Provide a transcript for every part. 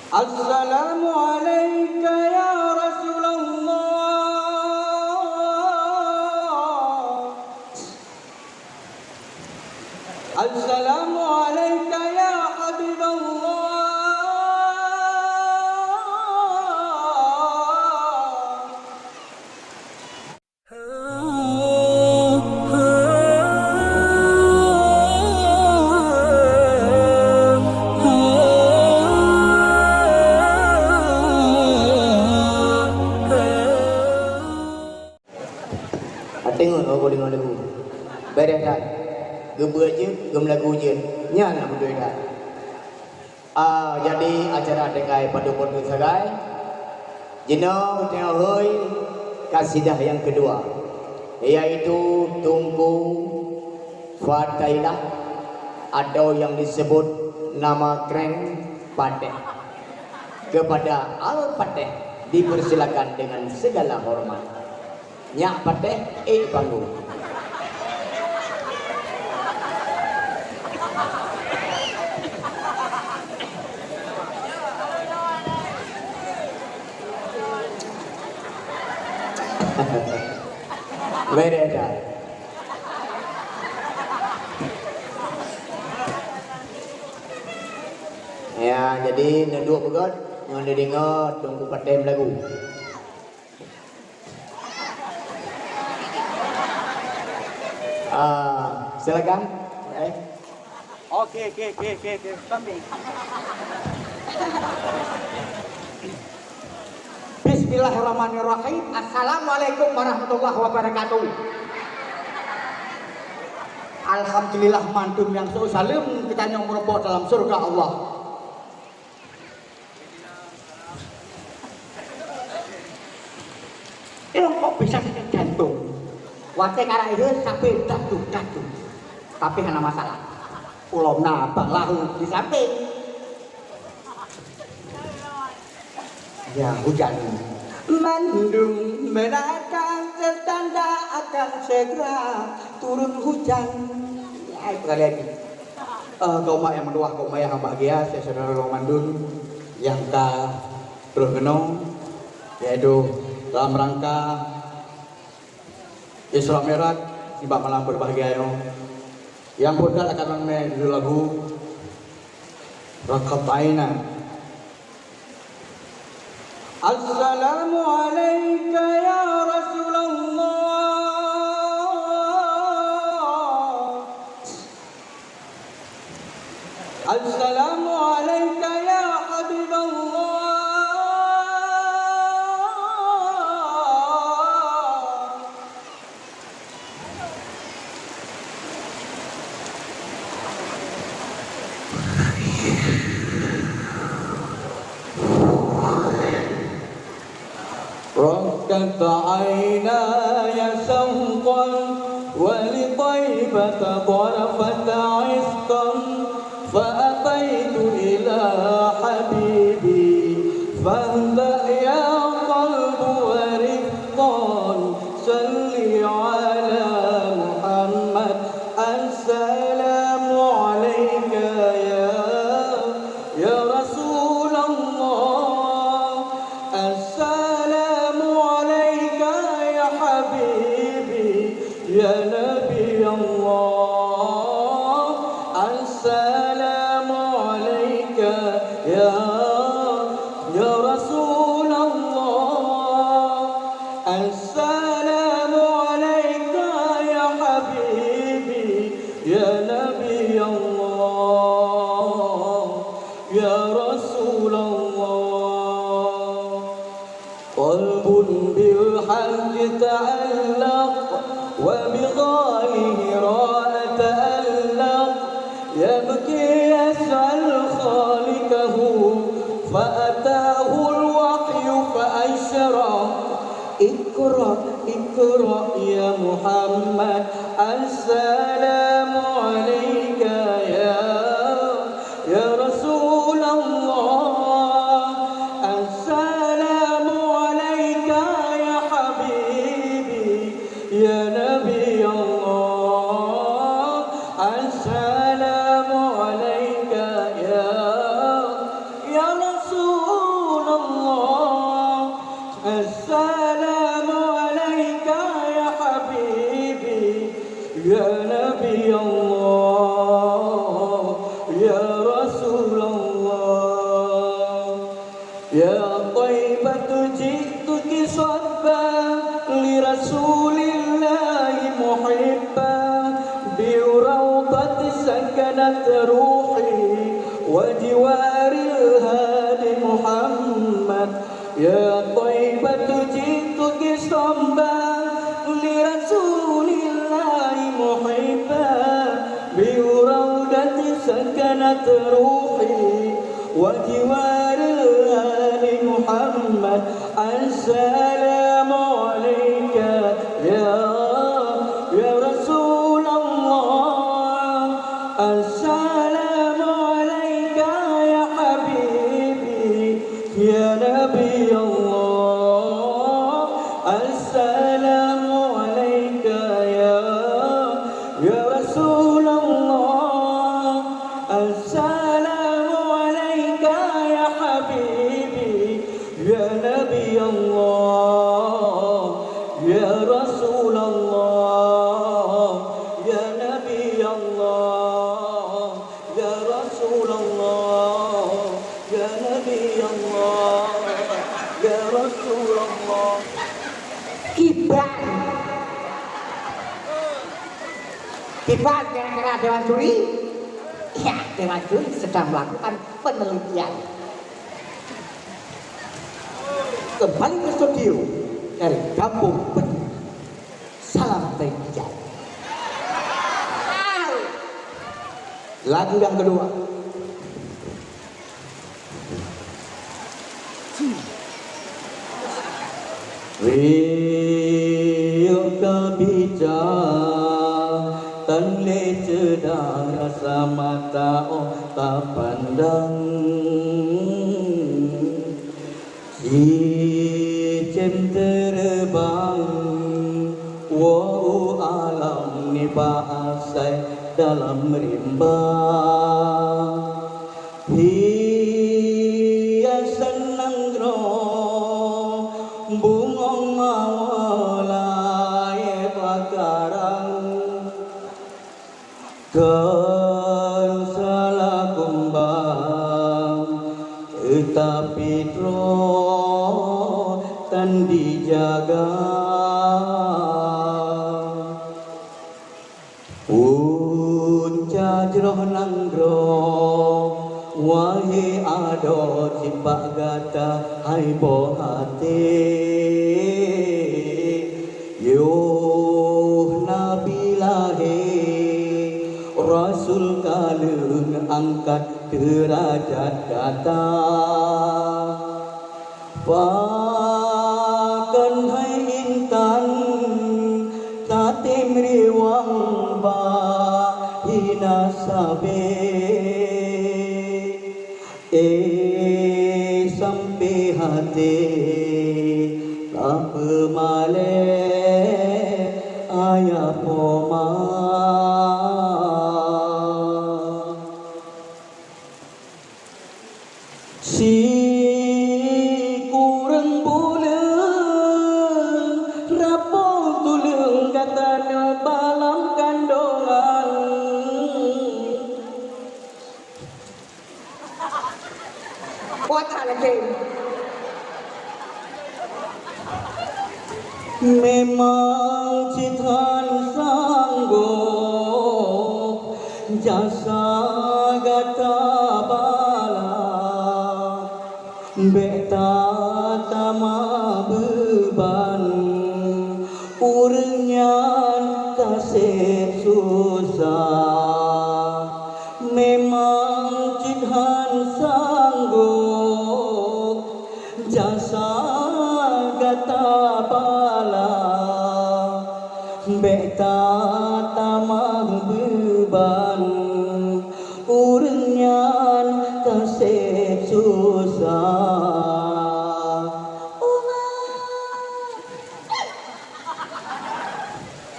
Assalamu alayka ya Rasulullah. Assalamu alayka ya Habiballah. Tengok aku dengar lagu. Beres dah. Gebut je, gem lagu je. Nya nak berdua dah. Jadi acara dengai pada podo sagai. Jenau tengok hoi kasidah yang kedua. Iaitu Tunku Fatailah atau yang disebut nama keren Pateh. Kepada Al-Pateh dipersilakan dengan segala hormat. Nyak Pateh panggung. Bereda. Ya, jadi neduk begot ngan dengar Tunku Pateh lagu. Silakan. Okey. Sambil. Bismillahirrahmanirrahim. Assalamualaikum warahmatullahi wabarakatuh. Alhamdulillah mantum yang salim kita yang merobot dalam surga Allah. Kok bisa sakit jantung? Wate karena itu sampai datu. Tapi hanya masalah. Pulau nabang lahu di samping. Ya hujan. Mendung menatang tertanda akan segera turun hujan. Ya itu kali lagi. Kaum yang menduah, kaum yang bahagia, saya saudara Romandun yang terus genong, yaitu dalam rangka Isra Mi'raj Mbak malam berbahagia yang pun akan menjadi lagu Raqat Aina. Assalamu alayka ya Rasulullah. Assalamu alayka ya Habiballah. رقت عيناي شوقا ولطيبة ضرفت عشقا فأتيت إلى حبيبي فاهدأ يا قلب ورفقا صل على محمد السلام عليك يا رسول الله السلام عليك يا حبيبي يا نبي الله السلام عليك يا رسول الله السلام عليك يا حبيبي يا نبي الله يا رسول الله قلب بالحج تعلق وبغاله راء تألق يبكي يسأل خالقه فأتاه الوحي فأشرق اقرأ يا محمد السلام عليك يا رسول الله السلام عليك يا حبيبي يا نبي الله السلام عليك يا رسول السلام عليك يا حبيبي يا نبي الله يا رسول الله يا طيبة جئتك صبا لرسول الله محبا بروضة سكنت روحي وجوار الهادي محمد يا طيبة جئتك صبا لرسول الله محبا بروضة سكنت روحي وجوار الهادي محمد السلام عليك يا رسول الله السلام عليك يا حبيبي يا نبي الله السلام عليك يا رسول الله السلام عليك يا حبيبي يا نبي الله يا رسول الله يا نبي الله يا رسول الله يا نبي الله يا رسول الله Kibat kira-kira Dewan Juri. Ya, Dewan Juri sedang melakukan penelitian. Kembali ke studio dari Kampung Petir. Salam Tengja. Lagu yang kedua. Riuh kebicara tan le cedang rasa mata tak pandang cicim terbang wow alam ni bahasai dalam rimba hiasan nanggro bungong mawalai pakarang kan salah kumbang tetapi tro tan dijaga unca jroh nanggro wahai ado cipak gata hai bohate yo nabi lahir rasul kalung angkat derajat kata pakan hai intan tatim riwang ba hina sabe sampai hati tak pemale ayah poma si kurang bulan rapong tulung kata balam kandungan Wata lagi. memang Tuhan sanggup jasa gata bala beta tama beban urunyan kasih susah memang Tuhan sanggup jasa gata bala beta tamang beban urunyan kasih susah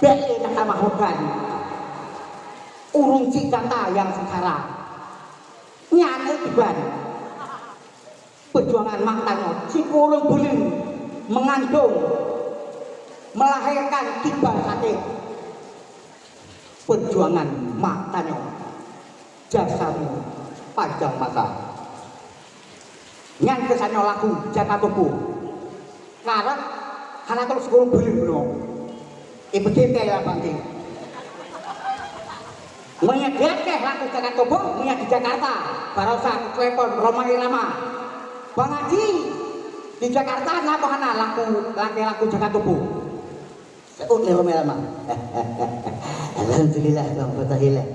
Beli kata makhlukkan urung cikata yang sekarang nyane diban perjuangan matanya cikulung buling mengandung melahirkan tiba sakit perjuangan matanya jasamu panjang masa nyan kesannya laku jaka tubuh karena karena terus kurung beli no ibu cinta ya bangki menyediakan laku jaka tubuh punya di Jakarta barosan telepon Roma Irama Bang Haji di Jakarta ngapa kana laku jaka tubuh seut Roma Irama alhamdulillah Bang Fatahillah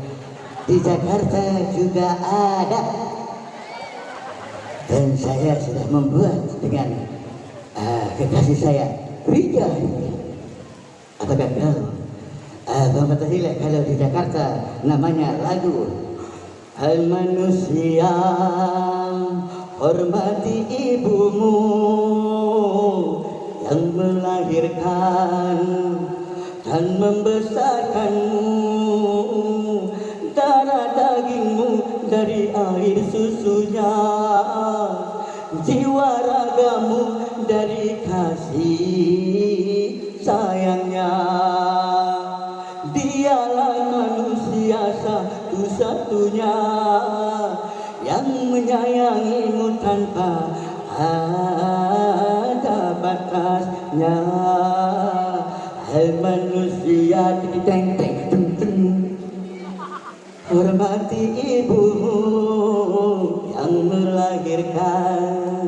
di Jakarta juga ada dan saya sudah membuat dengan kekasih saya Rija apakah kau Bang Fatahillah kalau di Jakarta namanya lagu hai manusia hormati ibumu yang melahirkan dan membesarkanmu darah dagingmu dari air susunya jiwa ragamu dari kasih sayangnya dialah manusia satu-satunya yang menyayangimu tanpa ada batasnya hai manusia teng teng teng teng hormati ibumu yang melahirkan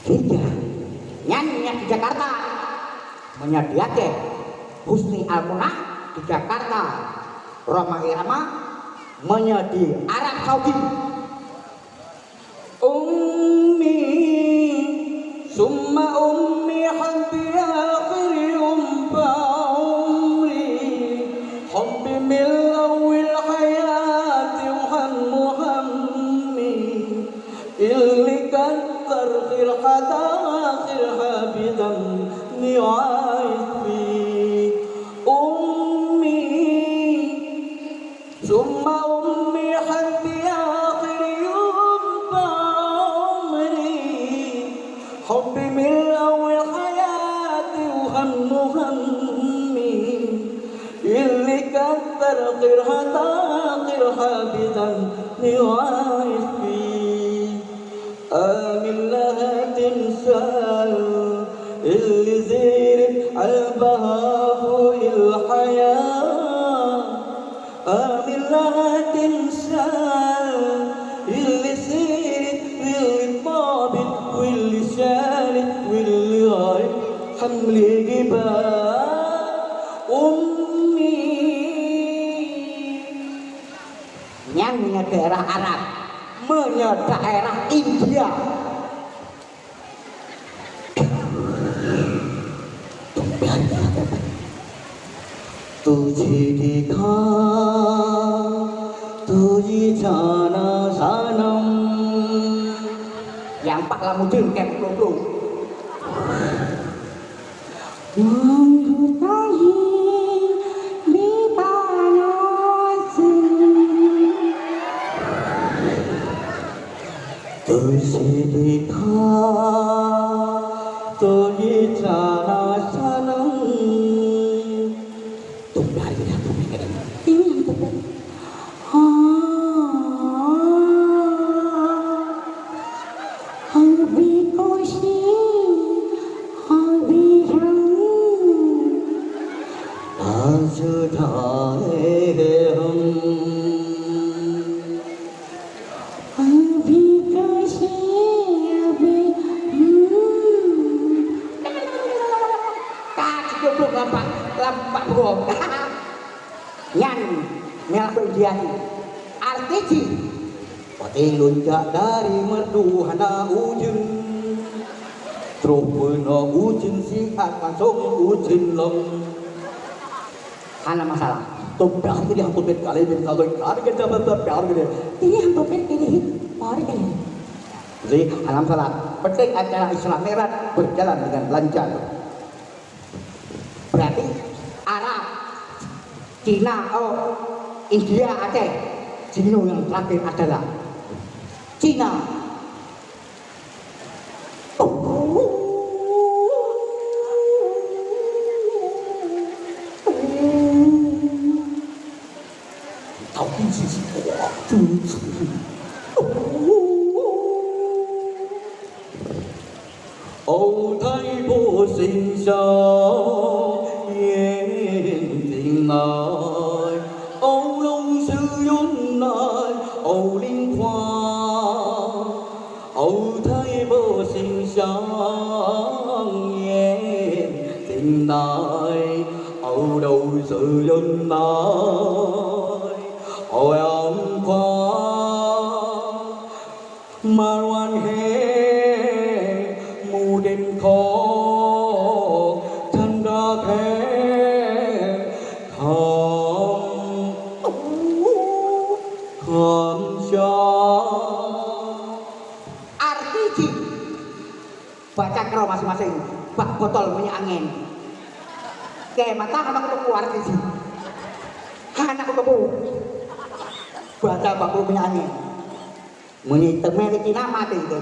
Rija nyanyinya di Jakarta menyediakan Husni Almunah di Jakarta Roma Irama menyedi Arab Saudi ummi summa ummi habbi akhiri umri habbi min awil hayati muhammi illikan tarkhir hadakhir habidam ni'aifi ummi summa ummi habbi akhiri حب من أول حياتي وهمي اللي كثر غيرها تاقرها بذنبي وعايش فيه آمن لها تمثال اللي زيرت قلبها فوق الحياة آمن لها تمثال اللي سيرت واللي طابت واللي شالت واللي غايب حمل جبال أمي nyanyinya daerah Arab menyerang daerah India तुझे देखा तुझे जाना सनम yang Pak Lamudin kayak peluk-peluk तुझे देखा तो ये जाना सनम तुम प्यार के हाथों में करेंगे Nyan merah berdiani artiji pati lunjak dari merdu hana ujung terus puna ujung sihat langsung ujung lom hana masalah तो प्यार के लिए हम तो पेट काले पेट काले कार के जब प्यार के लिए ini हम तो पेट के लिए और के लिए jadi alhamdulillah penting acara Islam Mi'raj berjalan dengan lancar berarti Arab Cina India Aceh Cina yang terakhir adalah Cina Âu thấy vô sinh sao yên tình ơi Âu long sư yun ơi Âu linh hoa Âu thấy vô sinh sao yên tình ơi Âu đâu sư yun ơi Âu ông hoa mà loan hệ mù đêm khó thân ra thế không không cho Arti baca kero masing-masing bak botol minyak angin kayak mata anak ketemu arti anak ketemu baca bak minyak angin muni temen Cina mati itu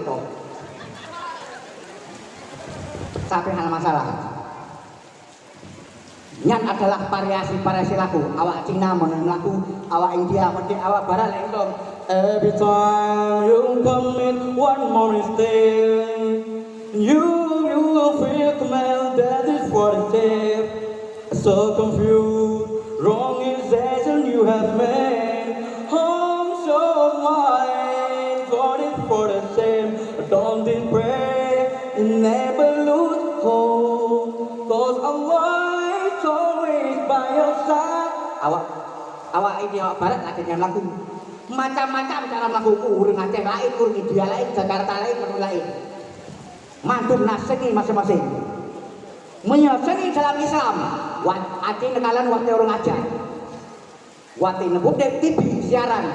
sampai hal masalah nyan adalah variasi lagu awak Cina menang lagu awak India mungkin awak Barat lain dong. Every time you come in one more mistake you will feel the man that is for the tip so confused wrong decision you have made I'm so mine for the same don't pray never lose hope cause Allah is always by your side awak ini awak Barat lagi yang lagu macam-macam cara lagu urung Aceh lain, urung India lain, Jakarta lain, Bandung lain mantun seni masing-masing menyeseni dalam Islam Aceh nekalan waktu orang Aceh waktu nebuk dek TV siaran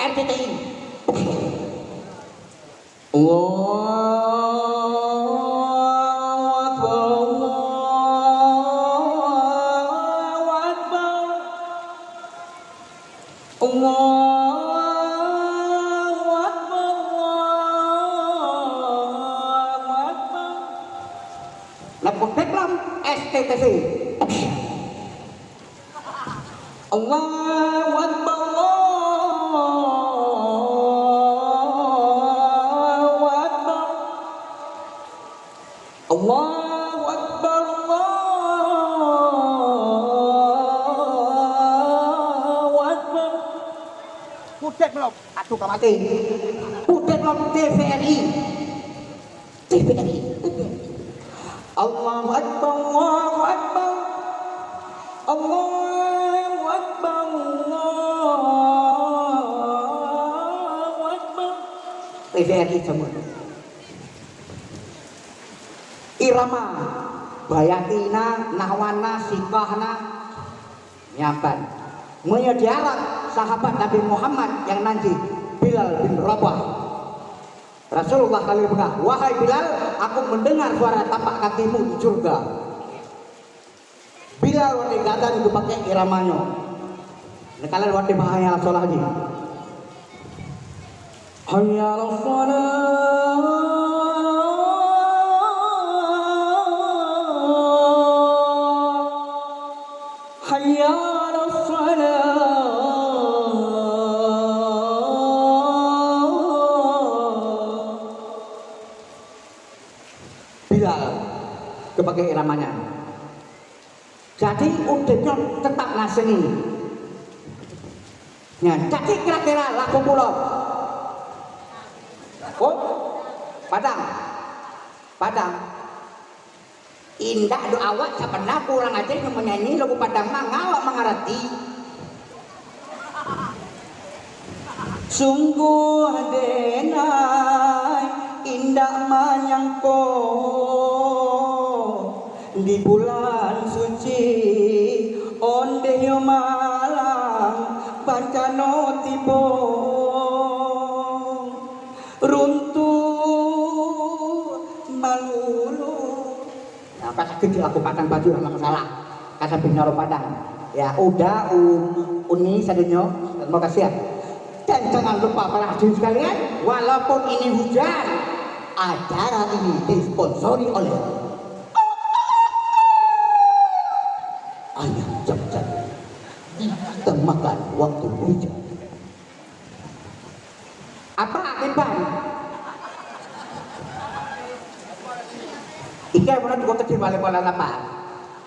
RCTI Lepot deklam STTC Allahu Akbar Allahu Akbar Allahu Akbar Putet belum? Aduh kamati Putet belum TVRI Allahu Akbar Allahu Akbar Allahu Akbar Allahu Akbar TVRI semua irama bayatina nahwana sikahna nyapan menyediakan sahabat Nabi Muhammad yang nanti Bilal bin Rabah Rasulullah kali pernah wahai Bilal aku mendengar suara tapak kakimu di surga Bilal waktu gadan itu pakai iramanya kalian waktu bahaya sholat lagi hayya ala salat hayya ala salat Bilal kepakai iramanya jadi udahnya tetap ngaseni ya, jadi kira-kira lagu pulau oh Padang indah doa awak pernah kurang aja yang menyanyi lagu Padang mah ngawak mengerti sungguh denai indah manyangko di bulan suci onde yo malang pancano tibo runtuh malulu nah pas kecil aku Padang baju sama masalah kata Binaro Padang ya udah uni sadunyo terima kasih ya dan jangan lupa para hadirin sekalian walaupun ini hujan acara ini disponsori oleh ayam jam-jam kita makan waktu hujan apa Iban kayak mana juga tadi balik pada apa?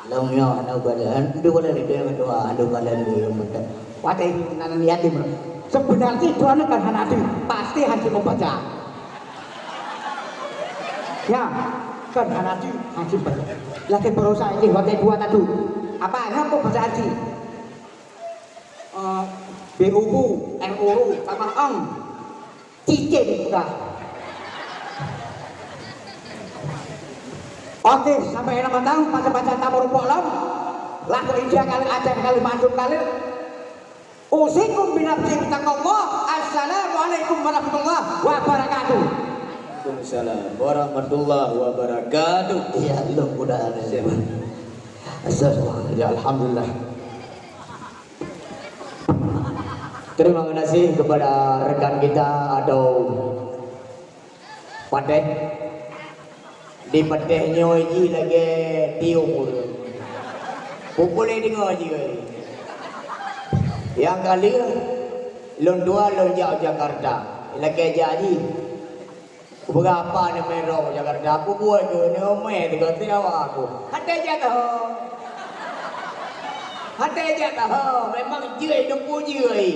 Longnya anu badan, itu boleh itu yang kedua, anu badan itu yang betul. Wadah nanan yatim. Sebenarnya itu anak kan hanati pasti haji membaca. Ya, kan hanati haji baca. Lagi berusaha ini wadah dua tadi. Apa yang aku baca haji? BUU, RUU, sama cicing udah. Oke, sampai 6 tahun baca-baca tabur polam. Laku India kali ajar kali manjur kali. Usikum binafsi taqallah. Assalamualaikum warahmatullahi wabarakatuh. Waalaikumsalam warahmatullahi wabarakatuh. Iya, lu udah ada. Assalamualaikum. Ya alhamdulillah. Terima kasih kepada rekan kita atau Padeh. Di Padehnya ini lagi tiung. Pupulnya dengar je. Yang kali lon dua lon jauh Jakarta. Lagi jadi. Berapa ni merah Jakarta? Aku buat ke ni omeh dekat awak aku. Hati je tahu. Hati je tahu. Memang je 20 je.